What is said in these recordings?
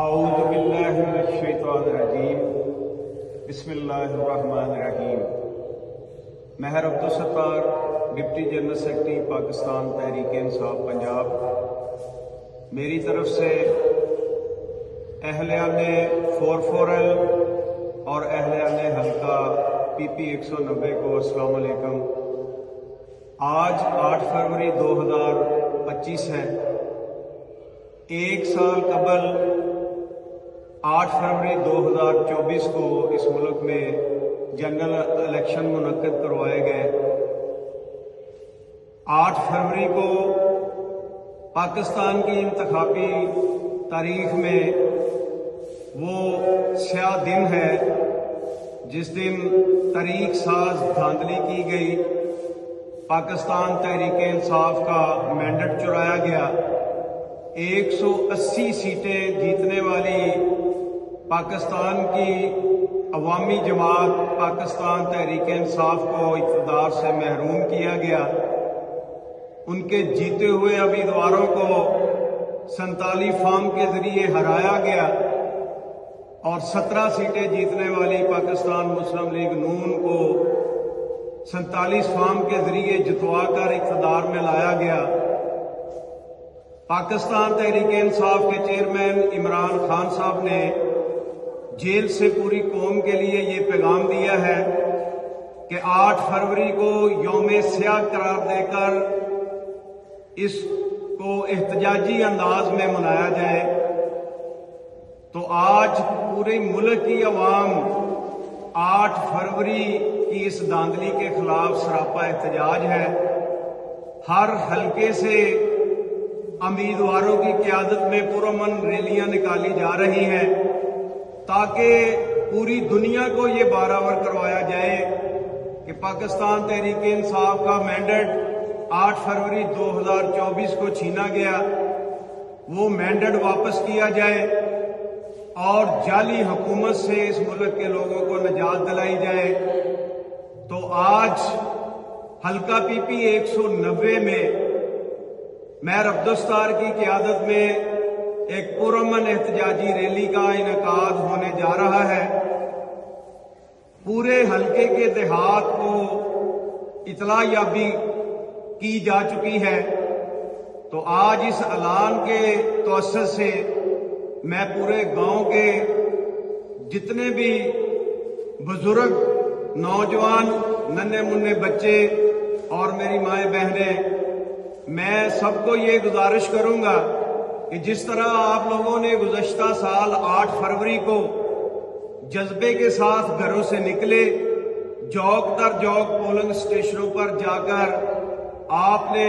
اعوذ باللہ من الشیطان الرجیم بسم اللہ الرحمن الرحیم۔ مہر Abdul Sattar, deputy general secretary Pakistan Tehreek Insaf Punjab, میری طرف سے اہلیان 44L اور اہلیان حلقہ PP 190 کو السلام علیکم۔ آج 8 فروری 2025 ہے۔ ایک سال قبل 8 فروری 2024 کو اس ملک میں جنرل الیکشن منعقد کروائے گئے۔ 8 فروری کو پاکستان کی انتخابی تاریخ میں وہ سیاہ دن ہے جس دن تاریخ ساز دھاندلی کی گئی، پاکستان تحریک انصاف کا مینڈیٹ چرایا گیا۔ 180 سیٹیں جیتنے والی پاکستان کی عوامی جماعت پاکستان تحریک انصاف کو اقتدار سے محروم کیا گیا۔ ان کے جیتے ہوئے امیدواروں کو 47 فارم کے ذریعے ہرایا گیا اور 17 سیٹیں جیتنے والی پاکستان مسلم لیگ نون کو 47 فارم کے ذریعے جتوا کر اقتدار میں لایا گیا۔ پاکستان تحریک انصاف کے چیئرمین عمران خان صاحب نے جیل سے پوری قوم کے لیے یہ پیغام دیا ہے کہ 8 فروری کو یوم سیاہ قرار دے کر اس کو احتجاجی انداز میں منایا جائے۔ تو آج پورے ملک کی عوام 8 فروری کی اس دھاندلی کے خلاف سراپا احتجاج ہے۔ ہر حلقے سے امیدواروں کی قیادت میں پرامن ریلیاں نکالی جا رہی ہیں تاکہ پوری دنیا کو یہ برآور کروایا جائے کہ پاکستان تحریک انصاف کا مینڈیٹ 8 فروری 2024 کو چھینا گیا، وہ مینڈیٹ واپس کیا جائے اور جعلی حکومت سے اس ملک کے لوگوں کو نجات دلائی جائے۔ تو آج حلقہ PP 190 میں مہر عبدالستار کی قیادت میں ایک پرامن احتجاجی ریلی کا انعقاد ہونے جا رہا ہے۔ پورے حلقے کے دیہات کو اطلاع یابی کی جا چکی ہے۔ تو آج اس اعلان کے توسط سے میں پورے گاؤں کے جتنے بھی بزرگ، نوجوان، ننھے منھے بچے اور میری مائیں بہنیں، میں سب کو یہ گزارش کروں گا کہ جس طرح آپ لوگوں نے گزشتہ سال 8 فروری کو جذبے کے ساتھ گھروں سے نکلے، جوک در جوک پولنگ اسٹیشنوں پر جا کر آپ نے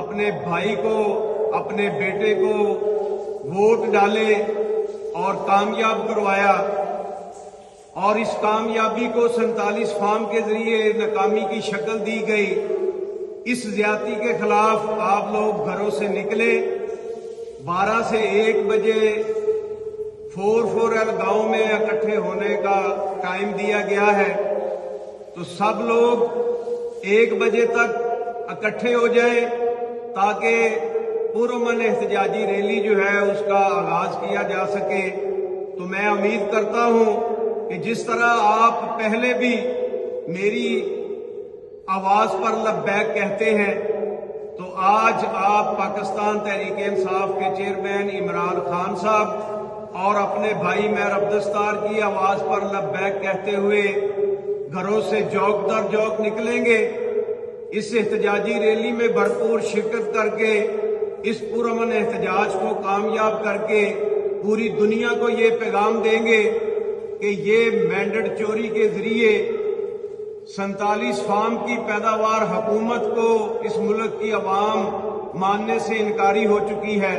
اپنے بھائی کو، اپنے بیٹے کو ووٹ ڈالے اور کامیاب کروایا، اور اس کامیابی کو 47 فارم کے ذریعے ناکامی کی شکل دی گئی۔ اس زیادتی کے خلاف آپ لوگ گھروں سے نکلے۔ 12 سے 1 بجے 44L گاؤں میں اکٹھے ہونے کا ٹائم دیا گیا ہے۔ تو سب لوگ 1 بجے تک اکٹھے ہو جائیں تاکہ پرامن احتجاجی ریلی جو ہے اس کا آغاز کیا جا سکے۔ تو میں امید کرتا ہوں کہ جس طرح آپ پہلے بھی میری آواز پر لبیک کہتے ہیں، تو آج آپ پاکستان تحریک انصاف کے چیئرمین عمران خان صاحب اور اپنے بھائی مہر عبدالستار کی آواز پر لبیک کہتے ہوئے گھروں سے جوک در جوک نکلیں گے۔ اس احتجاجی ریلی میں بھرپور شرکت کر کے اس پرامن احتجاج کو کامیاب کر کے پوری دنیا کو یہ پیغام دیں گے کہ یہ مینڈیٹ چوری کے ذریعے 47 فارم کی پیداوار حکومت کو اس ملک کی عوام ماننے سے انکاری ہو چکی ہے۔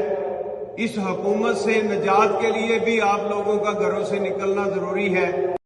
اس حکومت سے نجات کے لیے بھی آپ لوگوں کا گھروں سے نکلنا ضروری ہے۔